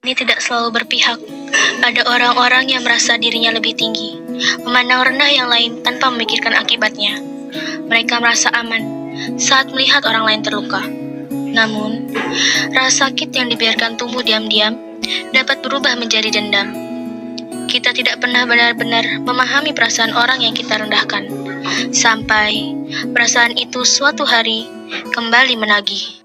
ini tidak selalu berpihak pada orang-orang yang merasa dirinya lebih tinggi, memandang rendah yang lain tanpa memikirkan akibatnya. Mereka merasa aman saat melihat orang lain terluka. Namun, rasa sakit yang dibiarkan tumbuh diam-diam dapat berubah menjadi dendam. Kita tidak pernah benar-benar memahami perasaan orang yang kita rendahkan, sampai perasaan itu suatu hari kembali menagih.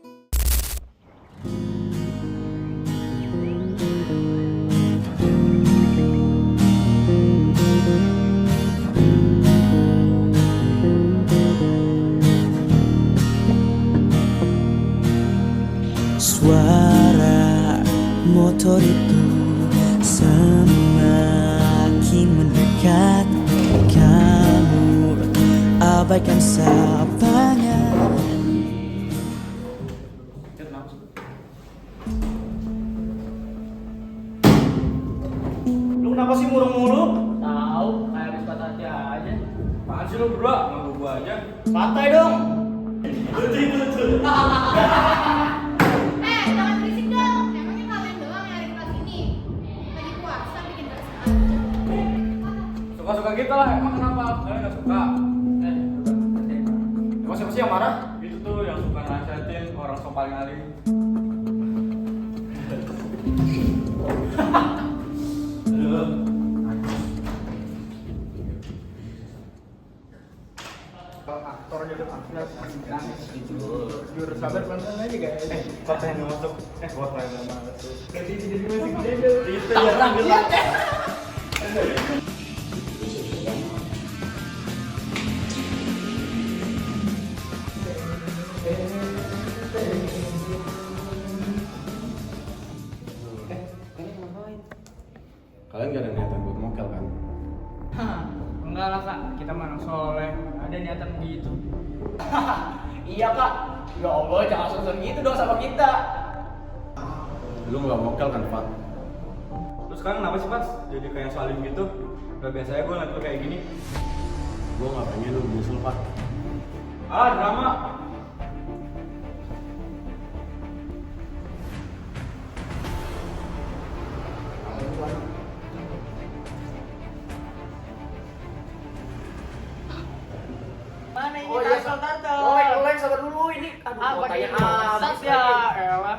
Suara motor itu semakin mendekat. Kamu abaikan sapanya. Lu kenapa sih mulu-mulu? Tahu, kayak habis patah hati aja. Apaan sih lu berdua? Nganggu gua aja. Santai dong. Jangan berisik dong. Emangnya kalian doang yang ada di kelas ini? Lagi puasa bikin keresahan. Suka-suka kita lah, emang kenapa? Kalian gak suka? Emang siapa sih yang marah? Itu tuh yang suka nasihatin orang sok paling alim. Aktor jadi aktor jujur sabar pelan-pelan aja guys. Kok pengen masuk? Gua pengen masuk. Jadi masih gede itu ya. Kalian gak ada niatan buat mokel kan? Enggak lah kak, kita mana soleh, ada niatan begitu. Iya kak, ya Allah jangan sosok gitu dong sama kita. Lu gak mokel kan, Pak? Terus sekarang kenapa sih, Pas? Jadi kayak salim gitu? Gak biasanya gue ngeliat lu kayak gini. Gue gak pengen lu nyusul, Pak. Ah, drama! Mana ini Oh iya, tato? Oleng sabar dulu ini. Aduh, Apa kuotanya ini? habis Ya, lagi. elah.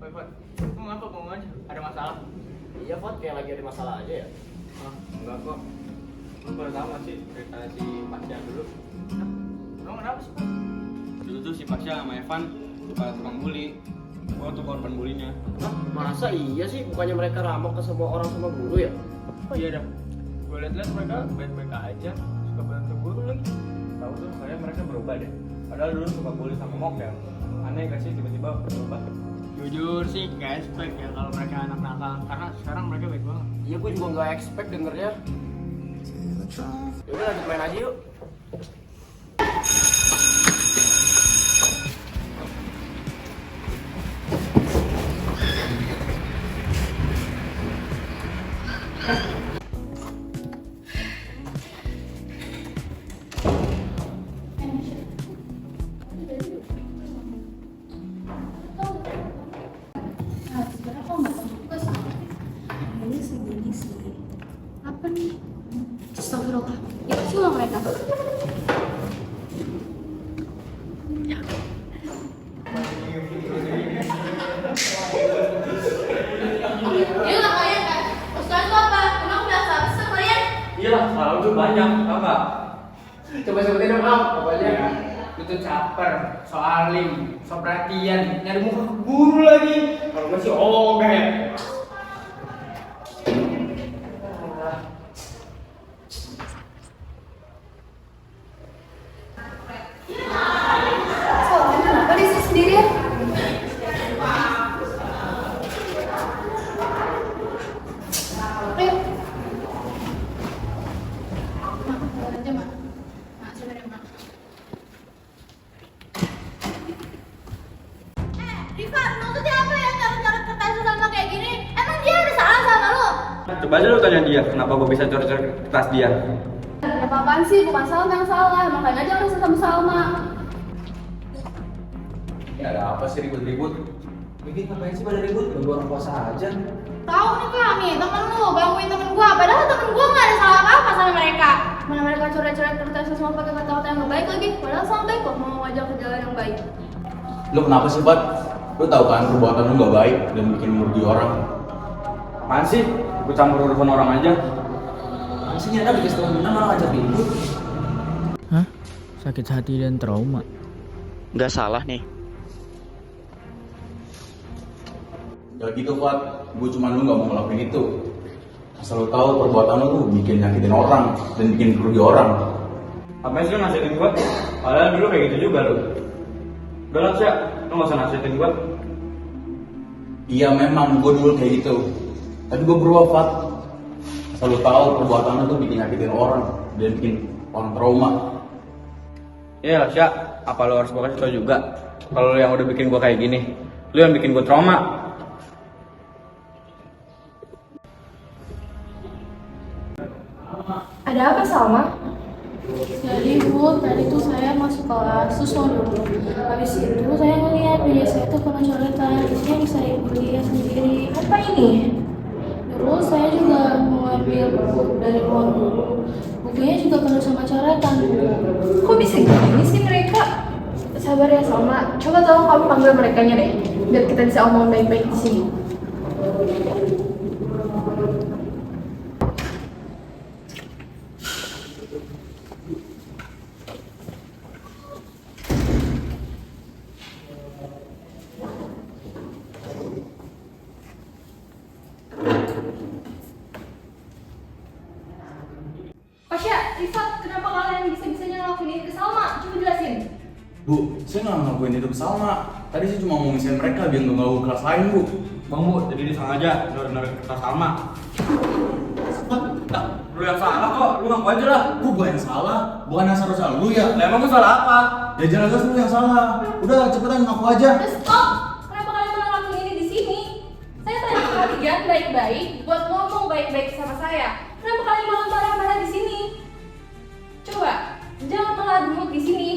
Woi, Fat. Mau ngapa mau aja? Ada masalah? Iya Fot, kayak lagi ada masalah aja ya. Ah, enggak kok. Lu baru tau gak sih cerita si Pasya dulu? Emang kenapa sih, Fat? Dulu tuh si Pasya sama Evan suka tukang bully. Gua tuh korban bulinya. Hah, masa iya sih bukannya mereka ramah ke semua orang sama guru ya? Oh iya dah. Gue liat-liat mereka baik-baik aja, suka bantu guru lagi. Tahu tuh kayak mereka berubah deh. Padahal dulu suka bully sama mokel. Aneh gak sih tiba-tiba berubah? Jujur sih gak expect ya kalau mereka anak nakal, karena sekarang mereka baik banget. Iya gue juga nggak expect dengernya. Yaudah lanjut main aja yuk. Sebenarnya kok nggak tahu juga sih. Kayaknya segini sih. Apa nih? Astagfirullah. Itu sih loh mereka. Ini lah kalian kan? Ustaz lu apa? Emang udah habis tuh kalian? Iya lah, salah lu banyak, tau gak? Coba sebutin dong Am, pokoknya. Lu tuh caper, so alim, so perhatian, nyari muka ke guru lagi. Kalau gue sih oke. Soalnya kenapa di sini sendirian? Ayo. Mak, keluar aja, Mak. Mak, sebentar, Mak. Rifan, maksudnya apa ya nyaret-nyaret kertas sama kayak gini? Emang dia ada salah sama lu? Coba aja lu tanya dia, kenapa gua bisa coret-coret tas dia? Ya apaan sih, bukan Salma yang salah, makanya aja orang sama Salma. Ya ada apa sih ribut-ribut? Bikin ngapain sih pada ribut? Ganggu orang puasa aja. Tahu nih Kak, nih temen lu gangguin temen gua, padahal temen gua nggak ada salah apa-apa sama mereka. Mana mereka coret-coret kertas semua pakai kata-kata yang nggak baik lagi, padahal sama baik kok mau ngajak ke jalan yang baik. Lu kenapa sih, Pat? Lu tahu kan perbuatan lu gak baik dan bikin merugi orang. Apaan sih? Ikut campur urusan orang aja. Apaan sih nyata bikin temen malah ngajak ribut? Hah? Sakit hati dan trauma? Nggak salah nih. Gak gitu, Pat. Gue cuma lu gak mau ngelakuin itu. Asal lu tahu perbuatan lu tuh bikin nyakitin orang dan bikin merugi orang. Apaan sih lu nasihatin gua? Padahal dulu kayak gitu juga lu. Udah lah, Sya. Lu gak usah nasihatin gua. Iya memang gue dulu kayak gitu. Tapi gue berubah, Pat. Asal lu tahu perbuatan lu tuh bikin nyakitin orang dan bikin orang trauma. Iya lah, Sya. Apa lu harus gua kasih tau juga? Kalau lu yang udah bikin gua kayak gini, lu yang bikin gua trauma. Ada apa Salma? Jadi Bu, tadi tuh saya masuk kelas susul dulu. Habis itu saya ngeliat meja saya tuh kena coretan, isinya bisa ibu dia sendiri. Apa ini? Dulu saya juga mengambil buku dari ruang guru. Bukunya juga penuh sama coretan. Kok bisa gini sih mereka? Sabar ya Salma, coba tolong kamu panggil merekanya deh, biar kita bisa omong baik-baik di sini. Pasya, Rifat, kenapa kalian bisa-bisanya ngelakuin ini ke Salma? Coba jelasin. Bu, saya nggak ngelakuin itu ke Salma. Tadi saya cuma mau misahin mereka biar nggak ganggu kelas lain, Bu. Bang Bu, jadi disengaja narik kertas Salma. Nah, lu yang salah kok, lu ngaku aja lah. Gue yang salah, bukan yang seharusnya lu ya. Lah emang gua salah apa? Ya jelas lu yang salah. Udah cepetan ngaku aja. Udah stop! Kenapa kalian malah ngelakuin ini di sini? Saya tanya ke kalian baik-baik buat ngomong baik-baik sama saya. Kenapa kalian malah marah-marah di sini? Coba, jangan malah demuk di sini.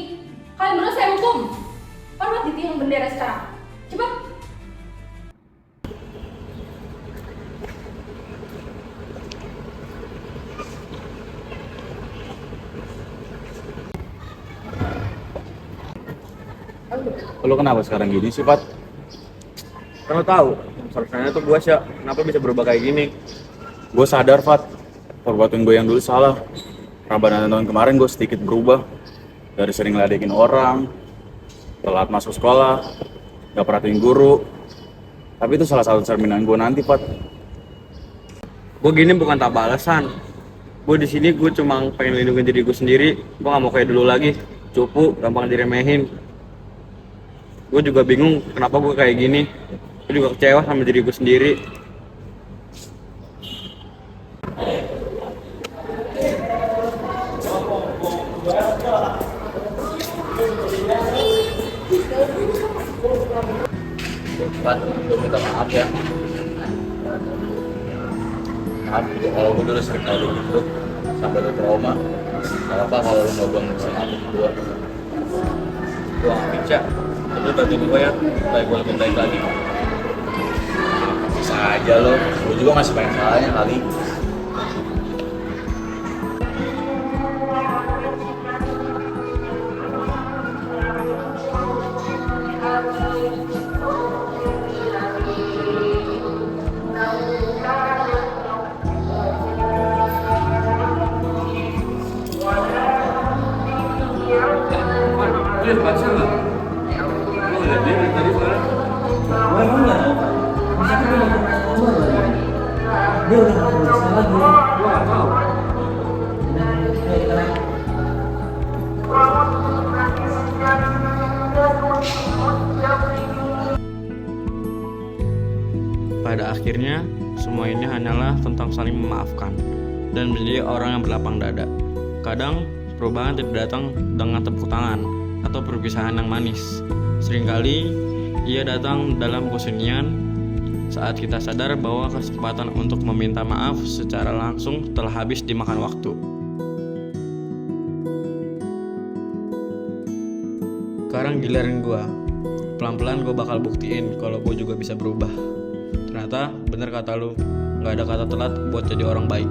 Kalian berdua saya hukum. Hormat di tiang bendera sekarang. Coba. Lu kenapa sekarang gini sih, Pat? Kan lu tahu, seharusnya tuh gua Sya, kenapa bisa berubah kayak gini? Gue sadar, Pat. Perbuatan gue yang dulu salah. Ramadan tahun kemarin gue sedikit berubah. Dari sering ngeledekin orang, telat masuk sekolah, gak perhatiin guru. Tapi itu salah satu cerminan gue nanti, Pat. Gue gini bukan tanpa alasan. Gue di sini gue cuma pengen lindungin diri gue sendiri. Gue gak mau kayak dulu lagi, cupu, gampang diremehin. Gue juga bingung kenapa gue kayak gini. Gue juga kecewa sama diri gue sendiri. Pat, gue minta maaf ya. Maaf kalau gue dulu sering ngadu gitu sampai lu trauma. Gak apa kalau lu gak buang sama aku berdua. Gue nggak Sya, tapi bantuin gue ya, supaya gue lebih baik lagi. Bisa aja lo, gue juga masih banyak salahnya kali. Lu liat Pasya nggak? Lu liat dia dari tadi sekarang? Gue emang nggak tahu kan. Masa kan dia mau main keluar lagi. Dia udah nggak punya salah gue. Gue nggak tahu. Ayo kita naik. Pada akhirnya, semua ini hanyalah tentang saling memaafkan dan menjadi orang yang berlapang dada. Kadang, perubahan tidak datang dengan tepuk tangan atau perpisahan yang manis. Seringkali, ia datang dalam kesunyian saat kita sadar bahwa kesempatan untuk meminta maaf secara langsung telah habis dimakan waktu. Sekarang giliran gua. pelan-pelan gue bakal buktiin kalau gue juga bisa berubah. Ternyata bener kata lu, gak ada kata telat buat jadi orang baik.